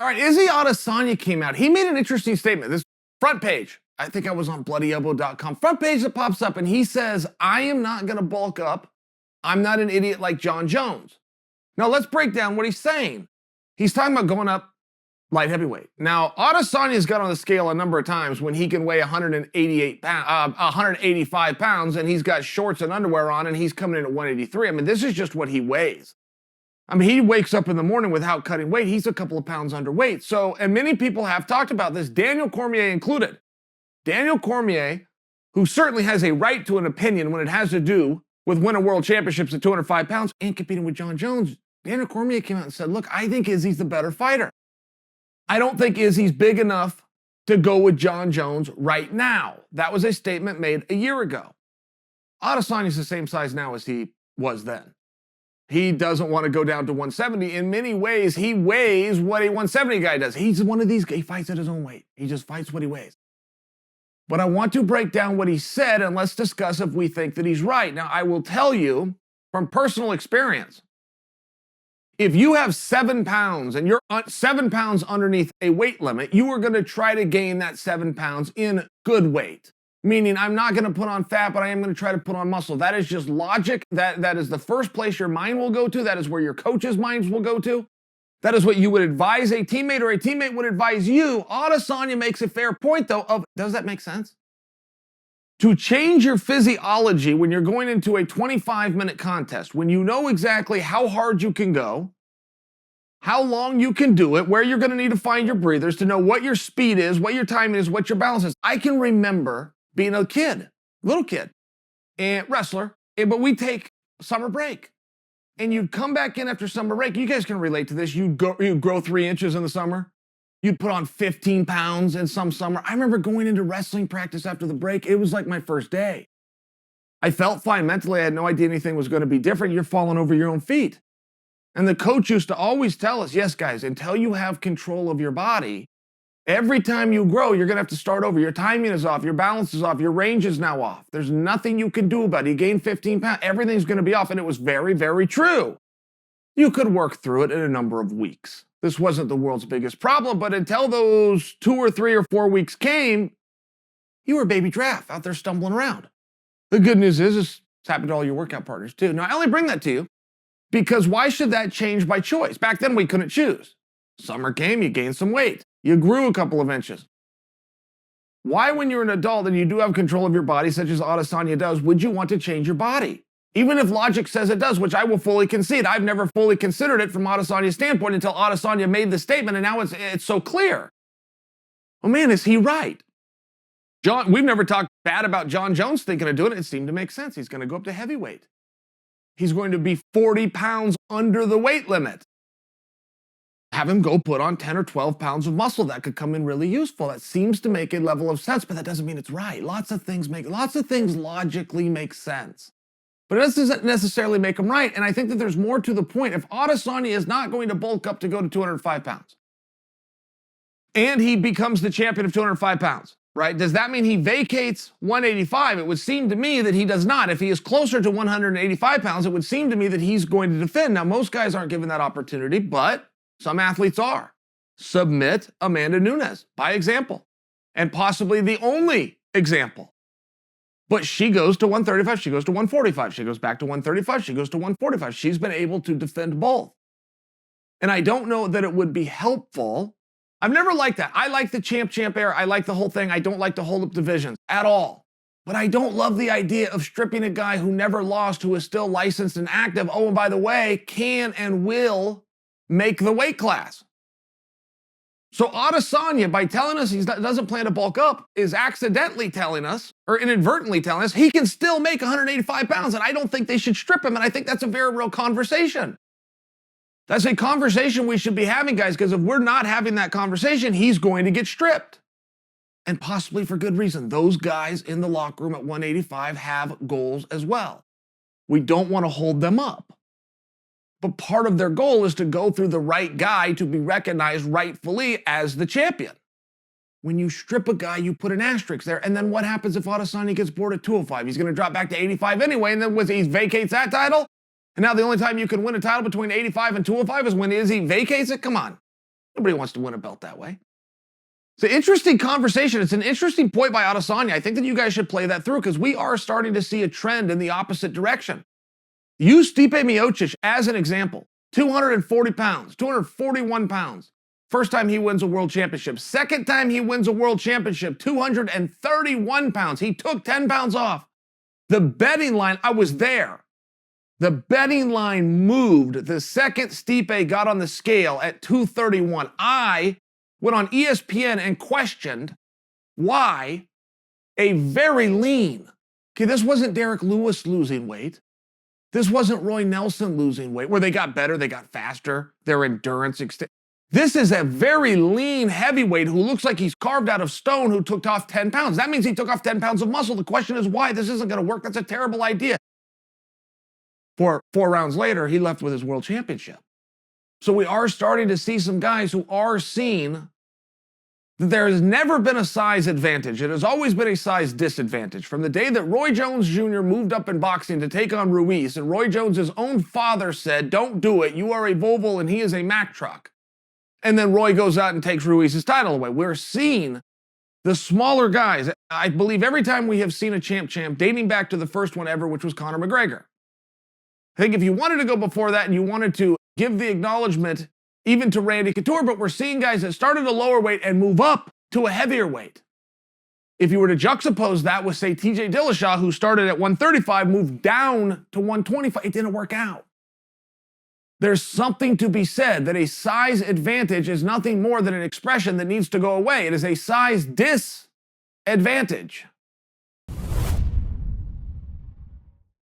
All right, Izzy Adesanya came out. He made an interesting statement. This front page, I think I was on bloodyelbow.com, front page that pops up, and he says, I am not going to bulk up. I'm not an idiot like Jon Jones. Now, let's break down what he's saying. He's talking about going up light heavyweight. Now, Adesanya's got on the scale a number of times when he can weigh 185 pounds, and he's got shorts and underwear on, and he's coming in at 183. I mean, this is just what he weighs. I mean, he wakes up in the morning without cutting weight. He's a couple of pounds underweight. So, and many people have talked about this, Daniel Cormier included. Daniel Cormier, who certainly has a right to an opinion when it has to do with winning world championships at 205 pounds and competing with Jon Jones, Daniel Cormier came out and said, look, I think Izzy's the better fighter. I don't think Izzy's big enough to go with Jon Jones right now. That was a statement made a year ago. Adesanya's the same size now as he was then. He doesn't want to go down to 170. In many ways, he weighs what a 170 guy does. He's one of these guys. He fights at his own weight. He just fights what he weighs. But I want to break down what he said, and let's discuss if we think that he's right. Now, I will tell you from personal experience, if you have 7 pounds and you're 7 pounds underneath a weight limit, you are going to try to gain that 7 pounds in good weight. Meaning, I'm not going to put on fat, but I am going to try to put on muscle. That is just logic. That is the first place your mind will go to. That is where your coach's minds will go to. That is what you would advise a teammate, or a teammate would advise you. Adesanya makes a fair point, though, of, does that make sense? To change your physiology when you're going into a 25-minute contest, when you know exactly how hard you can go, how long you can do it, where you're going to need to find your breathers, to know what your speed is, what your timing is, what your balance is. I can remember being a kid, little kid, and wrestler, but we take summer break. And you'd come back in after summer break. You guys can relate to this. You'd grow 3 inches in the summer. You'd put on 15 pounds in some summer. I remember going into wrestling practice after the break. It was like my first day. I felt fine mentally. I had no idea anything was going to be different. You're falling over your own feet. And the coach used to always tell us, yes, guys, until you have control of your body, every time you grow, you're going to have to start over. Your timing is off. Your balance is off. Your range is now off. There's nothing you can do about it. You gain 15 pounds. Everything's going to be off. And it was very, very true. You could work through it in a number of weeks. This wasn't the world's biggest problem, but until those 2 or 3 or 4 weeks came, you were a baby giraffe out there stumbling around. The good news is it's happened to all your workout partners too. Now, I only bring that to you because why should that change by choice? Back then, we couldn't choose. Summer came, you gained some weight. You grew a couple of inches. Why, when you're an adult and you do have control of your body, such as Adesanya does, would you want to change your body? Even if logic says it does, which I will fully concede. I've never fully considered it from Adesanya's standpoint until Adesanya made the statement, and now it's so clear. Oh man, is he right? We've never talked bad about Jon Jones thinking of doing it. It seemed to make sense. He's going to go up to heavyweight. He's going to be 40 pounds under the weight limit. Have him go put on 10 or 12 pounds of muscle. That could come in really useful. That seems to make a level of sense, but that doesn't mean it's right. Lots of things logically make sense, but it doesn't necessarily make them right. And I think that there's more to the point. If Adesanya is not going to bulk up to go to 205 pounds and he becomes the champion of 205 pounds, right? Does that mean he vacates 185? It would seem to me that he does not. If he is closer to 185 pounds, it would seem to me that he's going to defend. Now, most guys aren't given that opportunity, but some athletes are. Submit Amanda Nunes, by example, and possibly the only example. But she goes to 135, she goes to 145, she goes back to 135, she goes to 145. She's been able to defend both. And I don't know that it would be helpful. I've never liked that. I like the champ era. I like the whole thing. I don't like to hold up divisions at all. But I don't love the idea of stripping a guy who never lost, who is still licensed and active. Oh, and by the way, can and will make the weight class. So Adesanya, by telling us he doesn't plan to bulk up, is accidentally telling us, or inadvertently telling us, he can still make 185 pounds, and I don't think they should strip him, and I think that's a very real conversation. That's a conversation we should be having, guys, because if we're not having that conversation, he's going to get stripped. And possibly for good reason. Those guys in the locker room at 185 have goals as well. We don't want to hold them up. But part of their goal is to go through the right guy to be recognized rightfully as the champion. When you strip a guy, you put an asterisk there. And then what happens if Adesanya gets bored at 205? He's going to drop back to 85 anyway, and then he vacates that title? And now the only time you can win a title between 85 and 205 is when Izzy vacates it? Come on. Nobody wants to win a belt that way. It's an interesting conversation. It's an interesting point by Adesanya. I think that you guys should play that through because we are starting to see a trend in the opposite direction. Use Stipe Miocic as an example. 240 pounds, 241 pounds. First time he wins a world championship. Second time he wins a world championship, 231 pounds. He took 10 pounds off. The betting line, I was there. The betting line moved the second Stipe got on the scale at 231. I went on ESPN and questioned why a very lean, okay, this wasn't Derek Lewis losing weight. This wasn't Roy Nelson losing weight, where they got better, they got faster, their endurance extended. This is a very lean heavyweight who looks like he's carved out of stone who took off 10 pounds. That means he took off 10 pounds of muscle. The question is why? This isn't going to work. That's a terrible idea. Four rounds later, he left with his world championship. So we are starting to see some guys who are seeing that there has never been a size advantage. It has always been a size disadvantage. From the day that Roy Jones Jr. moved up in boxing to take on Ruiz, and Roy Jones' own father said, don't do it. You are a Volvo and he is a Mack truck. And then Roy goes out and takes Ruiz's title away. We're seeing the smaller guys. I believe every time we have seen a champ dating back to the first one ever, which was Conor McGregor. I think if you wanted to go before that and you wanted to give the acknowledgement even to Randy Couture, but we're seeing guys that started a lower weight and move up to a heavier weight. If you were to juxtapose that with, say, TJ Dillashaw, who started at 135, moved down to 125, it didn't work out. There's something to be said that a size advantage is nothing more than an expression that needs to go away. It is a size disadvantage.